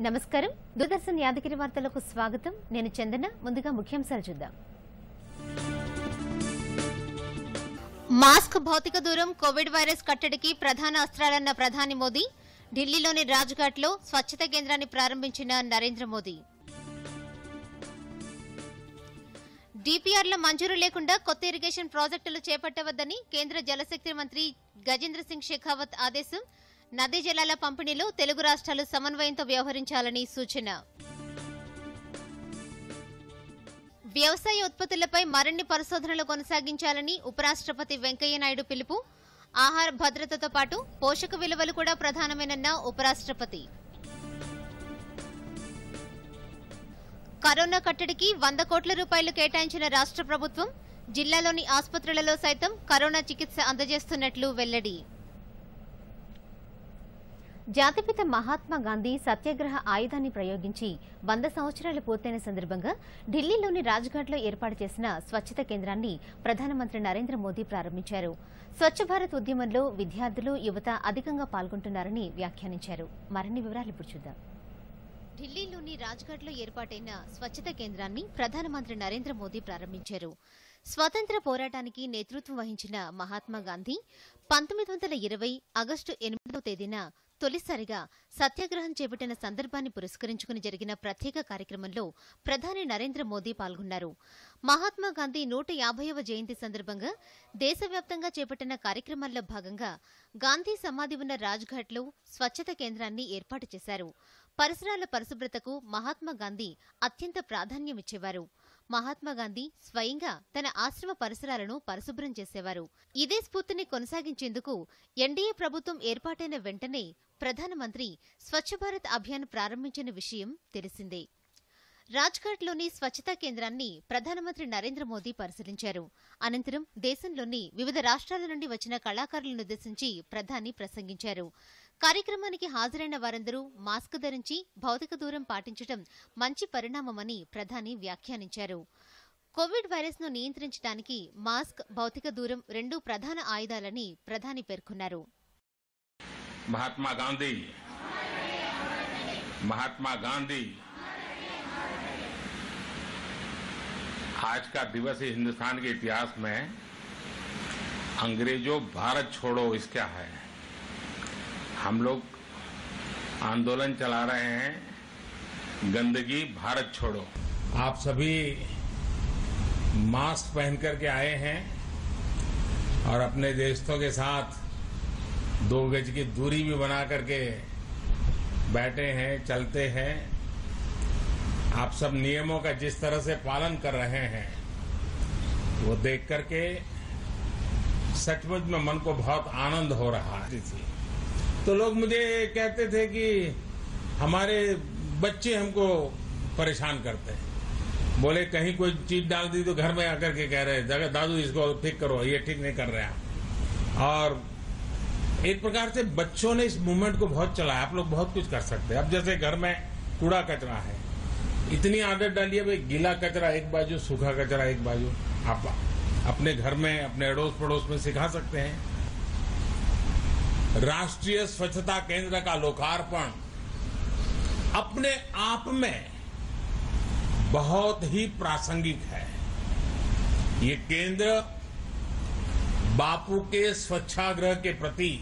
నమస్కారం దూరదర్శన్ యాదగిరి వార్తలకు స్వాగతం నేను చందన ముందుగా ముఖ్యాంశాలు చూద్దాం మాస్క్ భౌతిక దూరం కోవిడ్ వైరస్ కట్టడికి ప్రధాన అస్త్రాలన్న ప్రధాని మోదీ ఢిల్లీలోని రాజ్ఘాట్లో స్వచ్ఛత కేంద్రాన్ని ప్రారంభించిన నరేంద్ర మోదీ డీపీఆర్ల మంజూరు లేకుండా కొత్త ఇరిగేషన్ ప్రాజెక్టులు చేపట్టవద్దని కేంద్ర జలశక్తి మంత్రి గజేంద్ర సింగ్ షెకావత్ ఆదేశం నదీ జలాల పంపిణీలో తెలుగు రాష్ట్రాలు సమన్వయంతో వ్యవహరించాలని సూచన వ్యవసాయ ఉత్పత్తులపై మరిన్ని పరిశోధనలు కొనసాగించాలని ఉపరాష్ట్రపతి వెంకయ్యనాయుడు పిలుపు ఆహార భద్రతతో పాటు పోషక విలువలు కూడా ప్రధానమేనన్న ఉపరాష్ట్రపతి కరోనా కట్టడికి 100 కోట్ల రూపాయలు కేటాయించిన రాష్ట్ర ప్రభుత్వం జిల్లాలోని ఆసుపత్రులలో సైతం కరోనా చికిత్స అందజేస్తున్నట్లు వెల్లడి జాతిపిత మహాత్మా గాంధీ సత్యాగ్రహ ఆయుధాన్ని ప్రయోగించి 100 సంవత్సరాలు పూర్తయిన సందర్భంగా ఢిల్లీలోని రాజ్ఘాట్లో ఏర్పాటు చేసిన స్వచ్ఛత కేంద్రాన్ని ప్రధానమంత్రి నరేంద్ర మోదీ ప్రారంభించారు. స్వచ్ఛ భారత్ ఉద్యమంలో విద్యార్థులు యువత అధికంగా పాల్గొంటున్నారని వ్యాఖ్యానించారు. మరిన్ని వివరాలు ఇప్పుడు చూద్దాం. ఢిల్లీలోని రాజ్ఘాట్లో ఏర్పాటైన స్వచ్ఛత కేంద్రాన్ని ప్రధానమంత్రి నరేంద్ర మోదీ ప్రారంభించారు. స్వాతంత్ర్య పోరాటానికి నేతృత్వం వహించిన మహాత్మా గాంధీ 1920 ఆగస్టు 8వ తేదీన తొలిసారిగా సత్యాగ్రహం చేపట్టిన సందర్భాన్ని పురస్కరించుకుని జరిగిన ప్రత్యేక కార్యక్రమంలో ప్రధాని నరేంద్ర మోదీ పాల్గొన్నారు. మహాత్మా గాంధీ 150వ జయంతి సందర్భంగా దేశవ్యాప్తంగా చేపట్టిన కార్యక్రమాల్లో భాగంగా గాంధీ సమాధి ఉన్న రాజ్ఘాట్లో స్వచ్ఛత కేంద్రాన్ని ఏర్పాటు చేశారు. పరిసరాల పరిశుభ్రతకు మహాత్మా గాంధీ అత్యంత ప్రాధాన్యమిచ్చేవారు. మహాత్మా గాంధీ స్వయంగా తన ఆశ్రమ పరిసరాలను పరిశుభ్రం చేసేవారు. ఇదే స్ఫూర్తిని కొనసాగించేందుకు ఎన్డీఏ ప్రభుత్వం ఏర్పాటైన వెంటనే ప్రధానమంత్రి స్వచ్ఛ భారత్ అభియాన్ ప్రారంభించిన విషయం తెలిసిందే. రాజ్ఘాట్లోని స్వచ్ఛతా కేంద్రాన్ని ప్రధానమంత్రి నరేంద్ర మోదీ పరిశీలించారు. అనంతరం దేశంలోని వివిధ రాష్ట్రాల నుండి వచ్చిన కళాకారులనుద్దేశించి ప్రధాని ప్రసంగించారు. కార్యక్రమానికి హాజరైన వారందరూ మాస్క్ ధరించి భౌతిక దూరం పాటించడం మంచి పరిణామమని ప్రధాని వ్యాఖ్యానించారు. కోవిడ్ వైరస్ ను నియంత్రించడానికి మాస్క్ భౌతిక దూరం రెండూ ప్రధాన ఆయుధాలని ప్రధాని పేర్కొన్నారు. महात्मा गांधी आज का दिवस हिंदुस्तान के इतिहास में अंग्रेजों भारत छोड़ो इसका है. हम लोग आंदोलन चला रहे हैं गंदगी भारत छोड़ो. आप सभी मास्क पहन करके आए हैं और अपने दोस्तों के साथ 2 गज की दूरी भी बना करके बैठे हैं, चलते हैं. आप सब नियमों का जिस तरह से पालन कर रहे हैं वो देख करके सचमुच में मन को बहुत आनंद हो रहा है. तो लोग मुझे कहते थे कि हमारे बच्चे हमको परेशान करते हैं. बोले कहीं कोई चीज डाल दी तो घर में आकर के कह रहे दादू इसको ठीक करो, ये ठीक नहीं कर रहे हैं. और एक प्रकार से बच्चों ने इस मूवमेंट को बहुत चलाया. आप लोग बहुत कुछ कर सकते हैं. अब जैसे घर में कूड़ा कचरा है, इतनी आदत डालिए भाई गीला कचरा एक बाजू, सूखा कचरा एक बाजू. आप अपने घर में अपने अड़ोस पड़ोस में सिखा सकते हैं. राष्ट्रीय स्वच्छता केंद्र का लोकार्पण अपने आप में बहुत ही प्रासंगिक है. ये केंद्र बापू के स्वच्छाग्रह के प्रति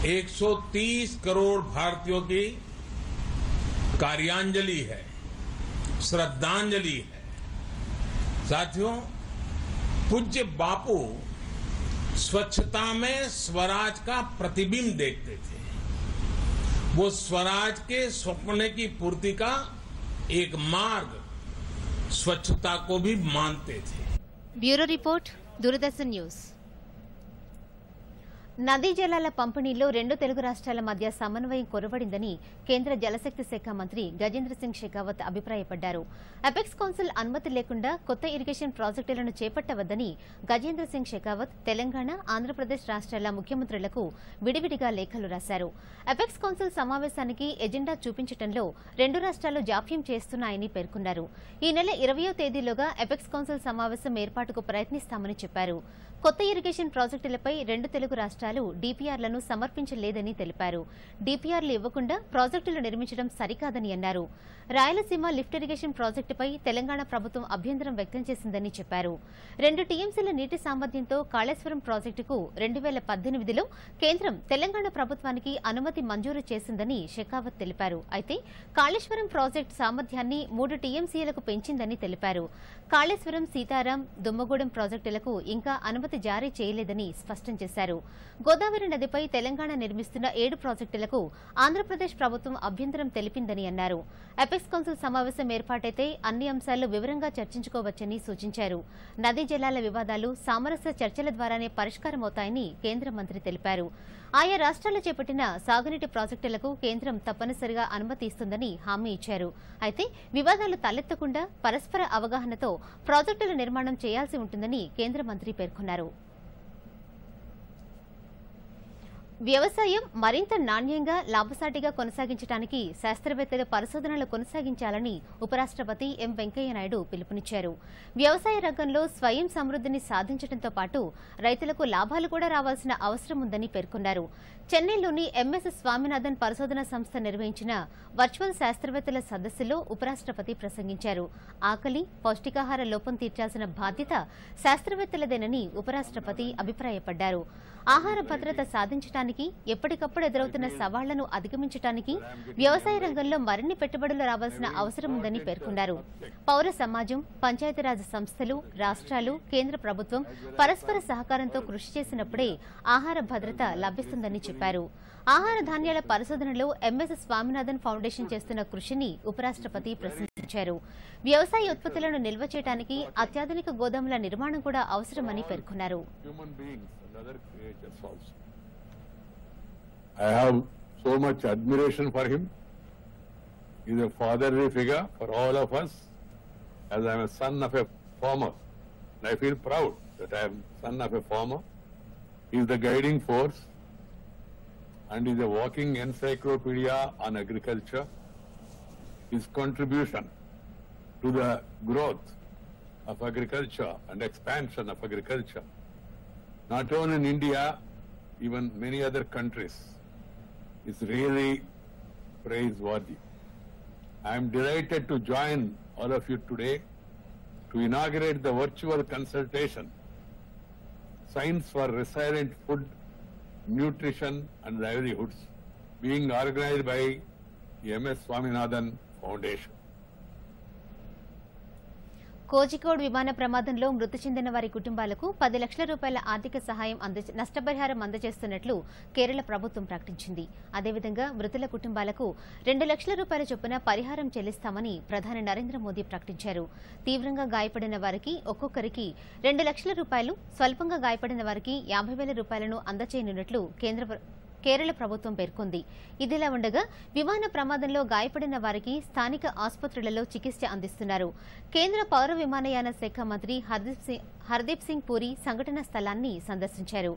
130 करोड़ भारतीयों की कार्यांजलि है, श्रद्धांजलि है. साथियों, पूज्य बापू स्वच्छता में स्वराज का प्रतिबिंब देखते थे. वो स्वराज के सपने की पूर्ति का एक मार्ग स्वच्छता को भी मानते थे. Bureau report Doordarshan news. నదీ జలాల పంపిణీలో 2 తెలుగు రాష్ట్రాల మధ్య సమన్వయం కొరవడిందని కేంద్ర జలశక్తి శాఖ మంత్రి గజేంద్ర సింగ్ షెకావత్ అభిప్రాయపడ్డారు. అపెక్స్ కౌన్సిల్ అనుమతి లేకుండా కొత్త ఇరిగేషన్ ప్రాజెక్టులను చేపట్టవద్దని గజేంద్ర సింగ్ షెకావత్ తెలంగాణ, ఆంధ్రప్రదేశ్ రాష్ట్రాల ముఖ్యమంత్రులకు విడివిడిగా లేఖలు రాశారు. అపెక్స్ కౌన్సిల్ సమావేశానికి ఎజెండా చూపించడంలో 2 రాష్ట్రాలు జాప్యం చేస్తున్నాయని పేర్కొన్నారు. ఈ నెల 20వ తేదీలోగా అపెక్స్ కౌన్సిల్ సమావేశం ఏర్పాటుకు ప్రయత్నిస్తామని చెప్పారు. కొత్త ఇరిగేషన్ ప్రాజెక్టులపై 2 తెలుగు రాష్ట్రాలు సంస్థలు డీపీఆర్లను సమర్పించలేదని తెలిపారు. డీపీఆర్లు ఇవ్వకుండా ప్రాజెక్టులు నిర్మించడం సరికాదని అన్నారు. రాయలసీమ లిఫ్ట్ ఇరిగేషన్ ప్రాజెక్టుపై తెలంగాణ ప్రభుత్వం అభ్యంతరం వ్యక్తం చేసిందని చెప్పారు. 2 టీఎంసీల నీటి సామర్థ్యంతో కాళేశ్వరం ప్రాజెక్టుకు 2018లో కేంద్రం తెలంగాణ ప్రభుత్వానికి అనుమతి మంజూరు చేసిందని షెకావత్ తెలిపారు. అయితే కాళేశ్వరం ప్రాజెక్టు సామర్థ్యాన్ని 3 టీఎంసీలకు పెంచిందని తెలిపారు. కాళేశ్వరం, సీతారాం, దుమ్మగూడెం ప్రాజెక్టులకు ఇంకా అనుమతి జారీ చేయలేదని స్పష్టం చేశారు. గోదావరి నదిపై తెలంగాణ నిర్మిస్తున్న 7 ప్రాజెక్టులకు ఆంధ్రప్రదేశ్ ప్రభుత్వం అభ్యంతరం తెలిపిందని అన్నారు. ఎపెక్స్ కౌన్సిల్ సమావేశం ఏర్పాటైతే అన్ని అంశాలు వివరంగా చర్చించుకోవచ్చని సూచించారు. నదీ జలాల వివాదాలు సామరస్య చర్చల ద్వారానే పరిష్కారమవుతాయని కేంద్ర మంత్రి తెలిపారు. ఆయా రాష్ట్రాలు చేపట్టిన సాగునీటి ప్రాజెక్టులకు కేంద్రం తప్పనిసరిగా అనుమతి ఇస్తుందని హామీ ఇచ్చారు. అయితే వివాదాలు తలెత్తకుండా పరస్పర అవగాహనతో ప్రాజెక్టుల నిర్మాణం చేయాల్సి ఉంటుందని కేంద్ర మంత్రి పేర్కొన్నారు. వ్యవసాయం మరింత నాణ్యంగా, లాభసాటిగా కొనసాగించడానికి శాస్త్రవేత్తలు పరిశోధనలు కొనసాగించాలని ఉపరాష్ట్రపతి ఎం వెంకయ్యనాయుడు పిలుపునిచ్చారు. వ్యవసాయ రంగంలో స్వయం సమృద్ధిని సాధించడంతో పాటు రైతులకు లాభాలు కూడా రావాల్సిన అవసరం ఉందని పేర్కొన్నారు. చెన్నైలోని ఎంఎస్ స్వామినాథన్ పరిశోధనా సంస్థ నిర్వహించిన వర్చువల్ శాస్త్రవేత్తల సదస్సులో ఉపరాష్ట్రపతి ప్రసంగించారు. ఆకలి, పౌష్టికాహార లోపం తీర్చాల్సిన బాధ్యత శాస్త్రవేత్తలదేనని ఉపరాష్ట్రపతి అభిప్రాయపడ్డారు. ఆహార భద్రత సాధించడానికి, ఎప్పటికప్పుడు ఎదురవుతున్న సవాళ్లను అధిగమించడానికి వ్యవసాయ రంగంలో మరిన్ని పెట్టుబడులు రావాల్సిన అవసరం ఉందని పేర్కొన్నారు. పౌర సమాజం, పంచాయతీరాజ్ సంస్థలు, రాష్ట్రాలు, కేంద్ర ప్రభుత్వం పరస్పర సహకారంతో కృషి చేసినప్పుడే ఆహార భద్రత లభిస్తుందని చెప్పారు. ఆహార ధాన్యాల పరిశోధనలో ఎంఎస్ స్వామినాథన్ ఫౌండేషన్ చేస్తున్న కృషిని ఉపరాష్ట్రపతి ప్రశంసించారు. వ్యవసాయ ఉత్పత్తులను నిల్వ చేయడానికి అత్యాధునిక గోదాముల నిర్మాణం కూడా అవసరమని పేర్కొన్నారు. I have so much admiration for him. He is a fatherly figure for all of us. As I am a son of a farmer, and I feel proud that I am son of a farmer. He is the guiding force and is a walking encyclopedia on agriculture. His contribution to the growth of agriculture and expansion of agriculture, not only in India, even many other countries, is really praiseworthy. I am delighted to join all of you today to inaugurate the virtual consultation, Science for Resilient Food, Nutrition and Livelihoods, being organized by the MS Swaminathan Foundation. Kozhikode విమాన ప్రమాదంలో మృతి చెందిన వారి కుటుంబాలకు 10 లక్షల రూపాయల ఆర్థిక సహాయం నష్టపరిహారం అందజేస్తున్నట్లు కేరళ ప్రభుత్వం ప్రకటించింది. అదేవిధంగా మృతుల కుటుంబాలకు 2 లక్షల రూపాయల చొప్పున పరిహారం చెల్లిస్తామని ప్రధాని నరేంద్ర మోదీ ప్రకటించారు. తీవ్రంగా గాయపడిన వారికి ఒక్కొక్కరికి 2 లక్షల రూపాయలు, స్వల్పంగా గాయపడిన వారికి 50,000 రూపాయలను అందజేయనున్నట్లు కేరళ ప్రభుత్వం పేర్కొంది. ఇదిలా ఉండగా విమాన ప్రమాదంలో గాయపడిన వారికి స్థానిక ఆసుపత్రులలో చికిత్స అందిస్తున్నారు. కేంద్ర పౌర విమానయాన శాఖ మంత్రి హర్దీప్ సింగ్ పూరి సంఘటనా స్థలాన్ని సందర్శించారు.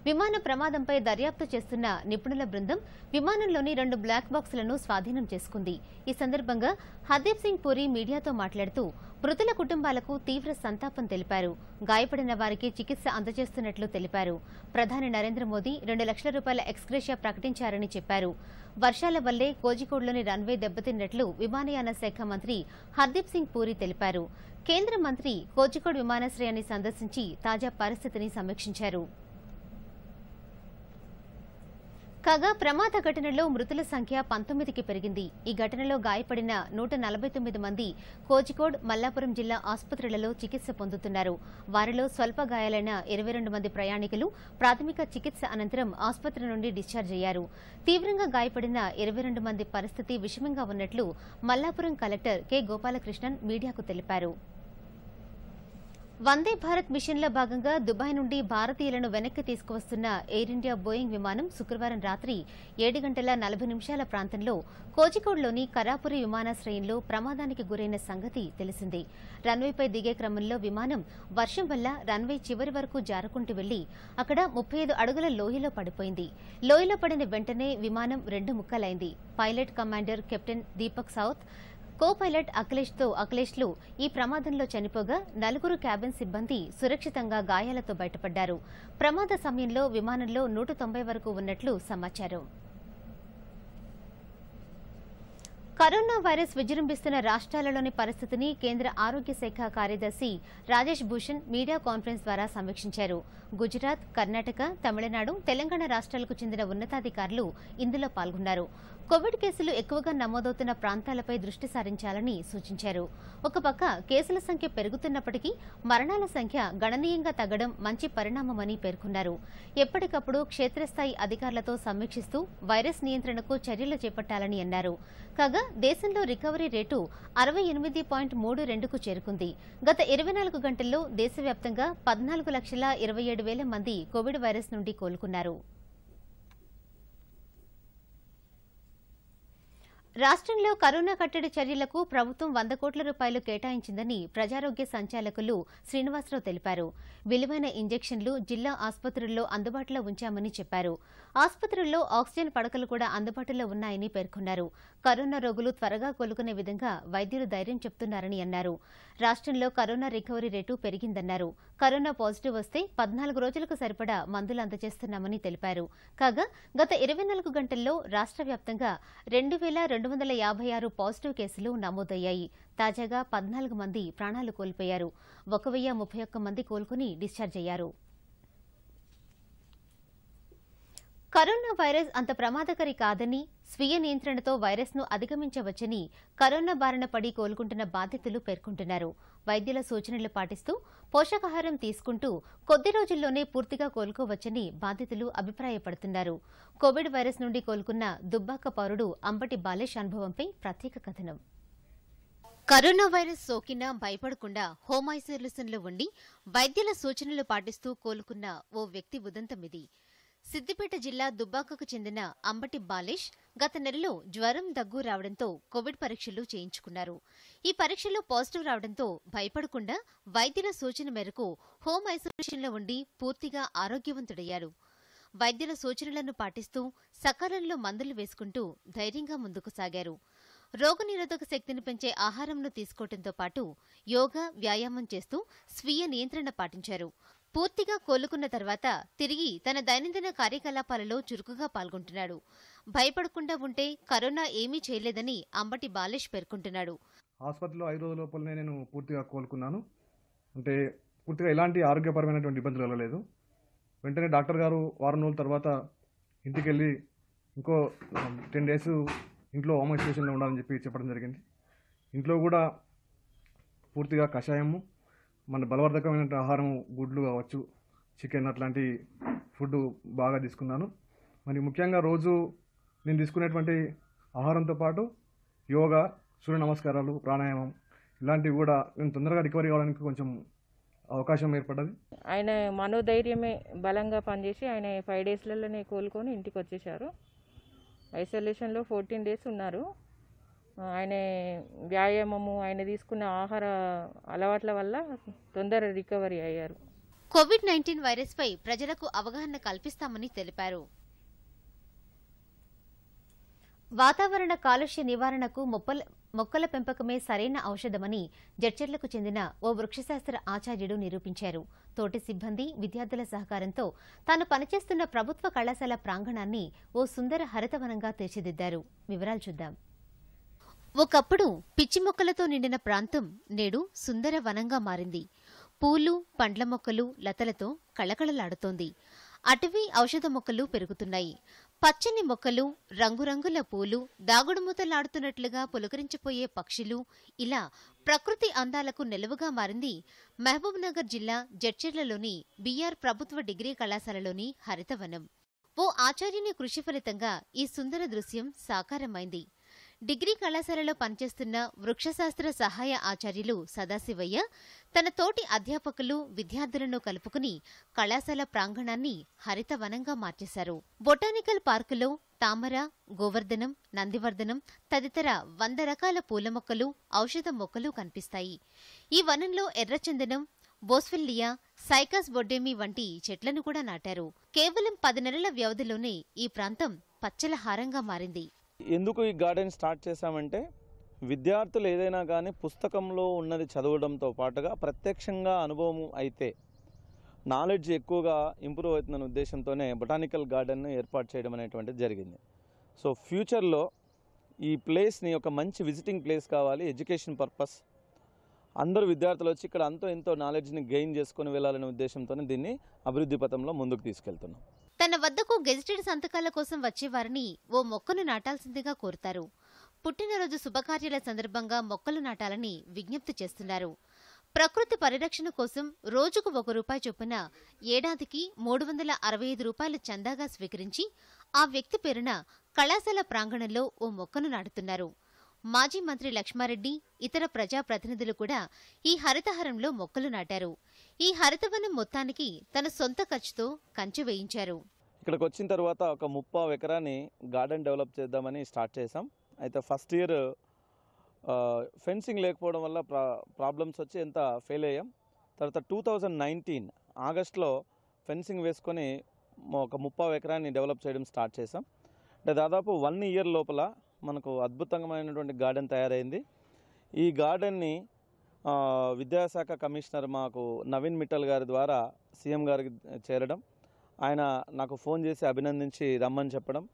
విమాన ప్రమాదంపై దర్యాప్తు చేస్తున్న నిపుణుల బృందం విమానంలోని 2 బ్లాక్ బాక్సులను స్వాధీనం చేసుకుంది. ఈ సందర్భంగా హర్దీప్ సింగ్ పూరి మీడియాతో మాట్లాడుతూ మృతుల కుటుంబాలకు తీవ్ర సంతాపం తెలిపారు. గాయపడిన వారికి చికిత్స అందజేస్తున్నట్లు తెలిపారు. ప్రధాని నరేంద్ర మోదీ 2 లక్షల రూపాయల ఎక్స్గ్రేషియా ప్రకటించారని చెప్పారు. వర్షాల వల్లే కోజికోడ్లోని రన్వే దెబ్బతిన్నట్లు విమానయాన శాఖ మంత్రి హర్దీప్ సింగ్ పూరి తెలిపారు. కేంద్ర మంత్రి కోజికోడ్ విమానాశ్రయాన్ని సందర్శించి తాజా పరిస్థితిని సమీక్షించారు. కాగా ప్రమాద ఘటనలో మృతుల సంఖ్య 19కి పెరిగింది. ఈ ఘటనలో గాయపడిన 149 మంది కోజికోడ్, మల్లాపురం జిల్లా ఆసుపత్రులలో చికిత్స పొందుతున్నారు. వారిలో స్వల్ప గాయాలైన 22 మంది ప్రయాణికులు ప్రాథమిక చికిత్స అనంతరం ఆసుపత్రి నుండి డిశ్చార్జ్ అయ్యారు. తీవ్రంగా గాయపడిన 22 మంది పరిస్థితి విషమంగా ఉన్నట్లు మల్లాపురం కలెక్టర్ కె గోపాలకృష్ణన్ మీడియాకు తెలిపారు. వందే భారత్ మిషన్లో భాగంగా దుబాయ్ నుండి భారతీయులను వెనక్కి తీసుకువస్తున్న ఎయిర్ ఇండియా బోయింగ్ విమానం శుక్రవారం రాత్రి 7:40 ప్రాంతంలో కోజికోడ్లోని కరాపురి విమానాశ్రయంలో ప్రమాదానికి గురైన సంగతి తెలిసిందే. రన్వేపై దిగే క్రమంలో విమానం వర్షం వల్ల రన్వే చివరి వరకు జారుకుంటూ వెళ్లి అక్కడ 35 అడుగుల లోయలో పడిపోయింది. లోయలో పడిన వెంటనే విమానం 2 ముక్కలైంది. Pilot commander captain Deepak Sathe, co pilot అఖిలేష్లు ఈ ప్రమాదంలో చనిపోగా 4 క్యాబిన్ సిబ్బంది సురక్షితంగా గాయాలతో బయటపడ్డారు. ప్రమాద సమయంలో విమానంలో 190 వరకు ఉన్నట్లు సమాచారం. కరోనా వైరస్ విజృంభిస్తున్న రాష్ట్రాలలోని పరిస్థితిని కేంద్ర ఆరోగ్య శాఖ కార్యదర్శి రాజేష్ భూషణ్ మీడియా కాన్ఫరెన్స్ ద్వారా సమీక్షించారు. గుజరాత్, కర్ణాటక, తమిళనాడు, తెలంగాణ రాష్ట్రాలకు చెందిన ఉన్నతాధికారులు ఇందులో పాల్గొన్నారు. కోవిడ్ కేసులు ఎక్కువగా నమోదవుతున్న ప్రాంతాలపై దృష్టి సారించాలని సూచించారు. ఒక పక్క కేసుల సంఖ్య పెరుగుతున్నప్పటికీ మరణాల సంఖ్య గణనీయంగా తగ్గడం మంచి పరిణామమని పేర్కొన్నారు. ఎప్పటికప్పుడు క్షేత్రస్థాయి అధికారులతో సమీక్షిస్తూ వైరస్ నియంత్రణకు చర్యలు చేపట్టాలని అన్నారు. కాగా దేశంలో రికవరీ రేటు 68.32కు చేరుకుంది. గత 24 గంటల్లో దేశవ్యాప్తంగా 14,27,000 మంది కోవిడ్ వైరస్ నుండి కోలుకున్నారు. రాష్ట్రంలో కరోనా కట్టడి చర్యలకు ప్రభుత్వం 100 కోట్ల రూపాయలు కేటాయించిందని ప్రజారోగ్య సంచాలకులు శ్రీనివాసరావు తెలిపారు. విలువైన ఇంజెక్షన్లు జిల్లా ఆసుపత్రుల్లో అందుబాటులో ఉంచామని చెప్పారు. ఆసుపత్రుల్లో ఆక్సిజన్ పడకలు కూడా అందుబాటులో ఉన్నాయని పేర్కొన్నారు. కరోనా రోగులు త్వరగా కోలుకునే విధంగా వైద్యులు ధైర్యం చెప్తున్నారని అన్నారు. రాష్ట్రంలో కరోనా రికవరీ రేటు పెరిగిందన్నారు. కరోనా పాజిటివ్ వస్తే 14 రోజులకు సరిపడా మందులు అందజేస్తున్నామని తెలిపారు. కాగా గత 24 గంటల్లో రాష్ట్ర వ్యాప్తంగా 2,256 పాజిటివ్ కేసులు నమోదయ్యాయి. తాజాగా 14 మంది ప్రాణాలు కోల్పోయారు. 1,031 మంది కోలుకుని డిశ్చార్జ్ అయ్యారు. కరోనా వైరస్ అంత ప్రమాదకరి కాదని, స్వీయ నియంత్రణతో వైరస్ను అధిగమించవచ్చని కరోనా బారిన పడి కోలుకుంటున్న బాధితులు పేర్కొంటున్నారు. వైద్యుల సూచనలు పాటిస్తూ పోషకాహారం తీసుకుంటూ కొద్ది రోజుల్లోనే పూర్తిగా కోలుకోవచ్చని బాధితులు అభిప్రాయపడుతున్నారు. కోవిడ్ వైరస్ నుండి కోలుకున్న దుబ్బాక పౌరుడు అంబటి బాలేష్ అనుభవంపై ప్రత్యేక కథనం. కరోనా వైరస్ సోకినా భయపడకుండా హోమ్ ఐసోలేషన్లో ఉండి వైద్యుల సూచనలు పాటిస్తూ కోలుకున్న ఓ వ్యక్తి ఉదంతమిది. సిద్దిపేట జిల్లా దుబ్బాకకు చెందిన అంబటి బాలేష్ గత నెలలో జ్వరం, దగ్గు రావడంతో కోవిడ్ పరీక్షలు చేయించుకున్నారు. ఈ పరీక్షలో పాజిటివ్ రావడంతో భయపడకుండా వైద్యుల సూచన మేరకు హోమ్ ఐసోలేషన్లో ఉండి పూర్తిగా ఆరోగ్యవంతుడయ్యారు. వైద్యుల సూచనలను పాటిస్తూ సకాలంలో మందులు వేసుకుంటూ ధైర్యంగా ముందుకు సాగారు. రోగనిరోధక శక్తిని పెంచే ఆహారంను తీసుకోవడంతో పాటు యోగా, వ్యాయామం చేస్తూ స్వీయ నియంత్రణ పాటించారు. పూర్తిగా కోలుకున్న తర్వాత తిరిగి తన దైనందిన కార్యకలాపాలలో చురుకుగా పాల్గొంటున్నాడు. భయపడకుండా ఉంటే కరోనా ఏమీ చేయలేదని అంబటి బాలేష్ పేర్కొంటున్నాడు. హాస్పిటల్లో 5 రోజుల లోపలనే నేను పూర్తిగా కోలుకున్నాను. అంటే పూర్తిగా ఎలాంటి ఆరోగ్యపరమైనటువంటి ఇబ్బందులు కలగలేదు. వెంటనే డాక్టర్ గారు వారం రోజుల తర్వాత ఇంటికి వెళ్ళి ఇంకో 10 డేస్ ఇంట్లో హోమ్ ఐసోలేషన్లో ఉండాలని చెప్పడం జరిగింది. ఇంట్లో కూడా పూర్తిగా కషాయము, మన బలవర్ధకమైన ఆహారం, గుడ్లు కావచ్చు, చికెన్ అట్లాంటి ఫుడ్ బాగా తీసుకున్నాను. మరి ముఖ్యంగా రోజు నేను తీసుకునేటువంటి ఆహారంతో పాటు యోగా, సూర్య నమస్కారాలు, ప్రాణాయామం ఇలాంటివి కూడా నేను తొందరగా రికవరీ కావడానికి కొంచెం అవకాశం ఏర్పడ్డది. ఆయన మనోధైర్యమే బలంగా పనిచేసి ఆయన 5 డేస్లలోనే కోలుకొని ఇంటికి వచ్చేసారు. ఐసోలేషన్లో 14 డేస్ ఉన్నారు. ఆయన వ్యాయామము, ఆయన తీసుకున్న ఆహార అలవాట్ల వల్ల తొందర రికవరీ అయ్యారు. కోవిడ్-19 వైరస్పై ప్రజలకు అవగాహన కల్పిస్తామని తెలిపారు. వాతావరణ కాలుష్య నివారణకు మొక్కల పెంపకమే సరైన ఔషధమని జడ్చర్లకు చెందిన ఓ వృక్షశాస్త్ర ఆచార్యుడు నిరూపించారు. తోటి సిబ్బంది, విద్యార్థుల సహకారంతో తాను పనిచేస్తున్న ప్రభుత్వ కళాశాల ప్రాంగణాన్ని ఓ సుందర హరితవనంగా తీర్చిదిద్దారు. వివరాలు చూద్దాం. ఒకప్పుడు పిచ్చి మొక్కలతో నిండిన ప్రాంతం నేడు సుందర వనంగా మారింది. పూలు, పండ్ల మొక్కలు, లతలతో కళకళలాడుతోంది. అటవీ ఔషధ మొక్కలు పెరుగుతున్నాయి. పచ్చని మొక్కలు, రంగురంగుల పూలు, దాగుడుమూతలాడుతున్నట్లుగా పులకరించిపోయే పక్షులు, ఇలా ప్రకృతి అందాలకు నెలవుగా మారింది మహబూబ్నగర్ జిల్లా జడ్చర్లలోని బీఆర్ ప్రభుత్వ డిగ్రీ కళాశాలలోని హరితవనం. ఓ ఆచార్యుని కృషి ఫలితంగా ఈ సుందర దృశ్యం సాకారమైంది. డిగ్రీ కళాశాలలో పనిచేస్తున్న వృక్షశాస్త్ర సహాయ ఆచార్యులు సదాశివయ్య తన తోటి అధ్యాపకులు, విద్యార్థులను కలుపుకుని కళాశాల ప్రాంగణాన్ని హరితవనంగా మార్చేశారు. బొటానికల్ పార్కులో తామర, గోవర్ధనం, నందివర్ధనం తదితర 100 రకాల పూల మొక్కలు, ఔషధ మొక్కలు కనిపిస్తాయి. ఈ వనంలో ఎర్రచందనం, బోస్వెల్లియా, సైకాస్ బొడ్డేమి వంటి చెట్లను కూడా నాటారు. కేవలం 10 నెలల వ్యవధిలోనే ఈ ప్రాంతం పచ్చల హారంగా మారింది. ఎందుకు ఈ గార్డెన్ స్టార్ట్ చేశామంటే విద్యార్థులు ఏదైనా కానీ పుస్తకంలో ఉన్నది చదవడంతో పాటుగా ప్రత్యక్షంగా అనుభవం అయితే నాలెడ్జ్ ఎక్కువగా ఇంప్రూవ్ అవుతుందనే ఉద్దేశంతోనే బొటానికల్ గార్డెన్ను ఏర్పాటు చేయడం అనేటువంటిది జరిగింది. సో ఫ్యూచర్లో ఈ ప్లేస్ని ఒక మంచి విజిటింగ్ ప్లేస్ కావాలి, ఎడ్యుకేషన్ పర్పస్, అందరూ విద్యార్థులు వచ్చి ఇక్కడ అంతో ఎంతో నాలెడ్జ్ని గెయిన్ చేసుకొని వెళ్ళాలనే ఉద్దేశంతోనే దీన్ని అభివృద్ధి పథంలో ముందుకు తీసుకెళ్తున్నాం. తన వద్దకు గెజిటెడ్ సంతకాల కోసం వచ్చేవారిని ఓ మొక్కను నాటాల్సిందిగా కోరుతారు. పుట్టినరోజు శుభకార్యాల సందర్భంగా మొక్కలు నాటాలని విజ్ఞప్తి చేస్తున్నారు. ప్రకృతి పరిరక్షణ కోసం రోజుకు ₹1 చొప్పున ఏడాదికి ₹365 చందాగా స్వీకరించి ఆ వ్యక్తి పేరున కళాశాల ప్రాంగణంలో ఓ మొక్కను నాటుతున్నారు. మాజీ మంత్రి లక్ష్మారెడ్డి, ఇతర ప్రజాప్రతినిధులు కూడా ఈ హరితహారంలో మొక్కలు నాటారు. ఈ హరితవనం మొత్తానికి తన సొంత ఖర్చుతో కంచె వేయించారు. ఇక్కడికి వచ్చిన తర్వాత ఒక 30 ఎకరాన్ని గార్డెన్ డెవలప్ చేద్దామని స్టార్ట్ చేసాం. అయితే ఫస్ట్ ఇయర్ ఫెన్సింగ్ లేకపోవడం వల్ల ప్రాబ్లమ్స్ వచ్చి ఎంత ఫెయిల్ అయ్యాం. తర్వాత 2019 ఆగస్టులో ఫెన్సింగ్ వేసుకొని ఒక 30 ఎకరాన్ని డెవలప్ చేయడం స్టార్ట్ చేసాం. అంటే దాదాపు 1 ఇయర్ లోపల మనకు అద్భుతమైనటువంటి గార్డెన్ తయారైంది. ఈ గార్డెన్ని విద్యాశాఖ కమిషనర్ మాకు నవీన్ మిట్టల్ గారి ద్వారా సీఎం గారికి చేరడం, ఆయన నాకు ఫోన్ చేసి అభినందించి రమ్మని చెప్పడం,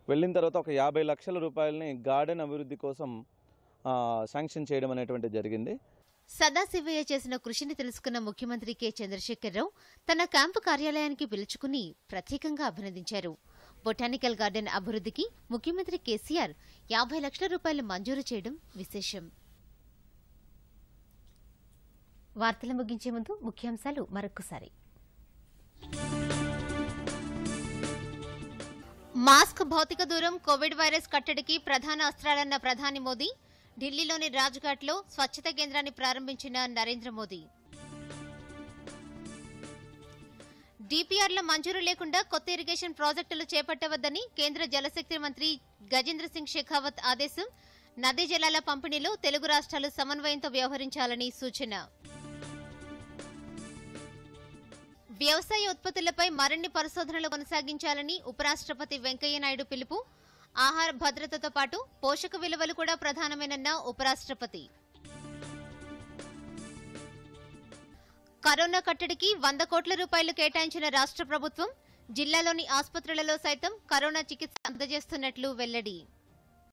వెళ్ళిన తర్వాత ఒక 50 లక్షల రూపాయలని గార్డెన్ అభివృద్ధి కోసం శాంక్షన్ చేయడం అనేటువంటిది జరిగింది. సదాశివయ్య చేసిన కృషిని తెలుసుకున్న ముఖ్యమంత్రి కె చంద్రశేఖరరావు తన క్యాంపు కార్యాలయానికి పిలుచుకుని ప్రత్యేకంగా అభినందించారు. బొటానికల్ గార్డెన్ అభివృద్ధికి ముఖ్యమంత్రి కేసీఆర్ 50 లక్షల రూపాయలు మంజూరు చేయడం విశేషం. వార్తలు ముగించే ముందు ముఖ్యాంశాలు మరొకసారి. మాస్క్, భౌతిక దూరం, కోవిడ్ వైరస్ కట్టడికి ప్రధాన అస్త్రాలన్న ప్రధాని మోదీ. ఢిల్లీలోని రాజ్ఘాట్లో స్వచ్ఛత కేంద్రాన్ని ప్రారంభించిన నరేంద్ర మోదీ. డీపీఆర్ల మంజూరు లేకుండా కొత్త ఇరిగేషన్ ప్రాజెక్టులు చేపట్టవద్దని కేంద్ర జలశక్తి మంత్రి గజేంద్ర సింగ్ షెకావత్ ఆదేశం. నదీ జలాల పంపిణీలో తెలుగు రాష్ట్రాలు సమన్వయంతో వ్యవహరించాలని సూచన. వ్యవసాయ ఉత్పత్తులపై మరిన్ని పరిశోధనలు కొనసాగించాలని ఉపరాష్ట్రపతి వెంకయ్యనాయుడు పిలుపు. ఆహార భద్రతతో పాటు పోషక విలువలు కూడా ప్రధానమేనన్న ఉపరాష్ట్రపతి. కరోనా కట్టడికి 100 కోట్ల రూపాయలు కేటాయించిన రాష్ట్ర ప్రభుత్వం. జిల్లాలోని ఆసుపత్రులలో సైతం కరోనా చికిత్స అందజేస్తున్నట్లు వెల్లడి.